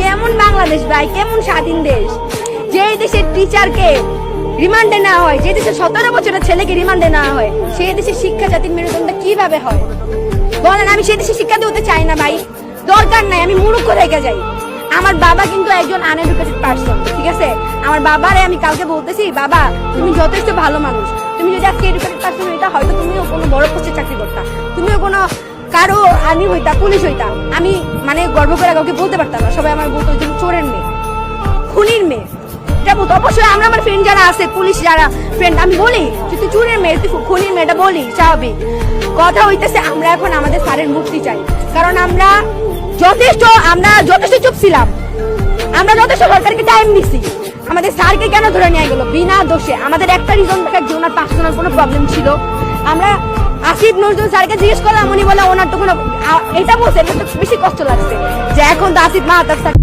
কেমন বাংলাদেশ ভাই, কেমন স্বাধীন দেশ, যে দেশের টিচারকে রিমান্ডে নেওয়া হয়, যে দেশের 17 বছরের ছেলেকে রিমান্ডে নেওয়া হয়, সেই দেশের শিক্ষা জাতির মেরুদণ্ড কিভাবে হয় বলেন? আমি সেই দেশে শিক্ষা দিতে চাই না ভাই, দরকার নাই, আমি মূর্খ রেখে যাই। আমার বাবা কিন্তু একজন আনএডুকেটেড পার্সন, ঠিক আছে? আমার বাবারে আমি কালকে বলতেছি, বাবা তুমি যথেষ্ট ভালো মানুষ, তুমি যদি আজকে এডুকেটেড পার্সন হইতা, হয়তো তুমিও কোনো বড় পোস্টে চাকরি করতা, তুমিও কোনো কারো আর্মি হইতা, পুলিশ হইতা। আমি মানে গর্ব করে কাউকে বলতে পারতাম না, সবাই আমার বলতো যে চোরের মেয়ে, খুনির মেয়ে, এটা বলতো। অবশ্যই আমরা আমার ফ্রেন্ড যারা আছে, পুলিশ যারা ফ্রেন্ড, আমি বলি যে তুই চোরের মেয়ে, তুই খুনির মেয়ে, এটা বলি স্বাভাবিক কথা হইতেছে। আমরা এখন আমাদের স্যারের মুক্তি চাই, কারণ আমরা যথেষ্ট চুপ ছিলাম, আমরা যথেষ্ট সরকারকে টাইম দিছি। আমাদের স্যারকে কেন ধরে নিয়ে গেল বিনা দোষে? আমাদের একটা রিজন দেখা যে ওনার পার্সোনাল কোনো প্রবলেম ছিল। আমরা আসিফ নজরুল স্যারকে জিজ্ঞেস করলাম, উনি বলে ওনার তো কোনো, এটা বলছে, এটা তো বেশি কষ্ট লাগছে যে এখন তো আসিফ মাহাতার স্যার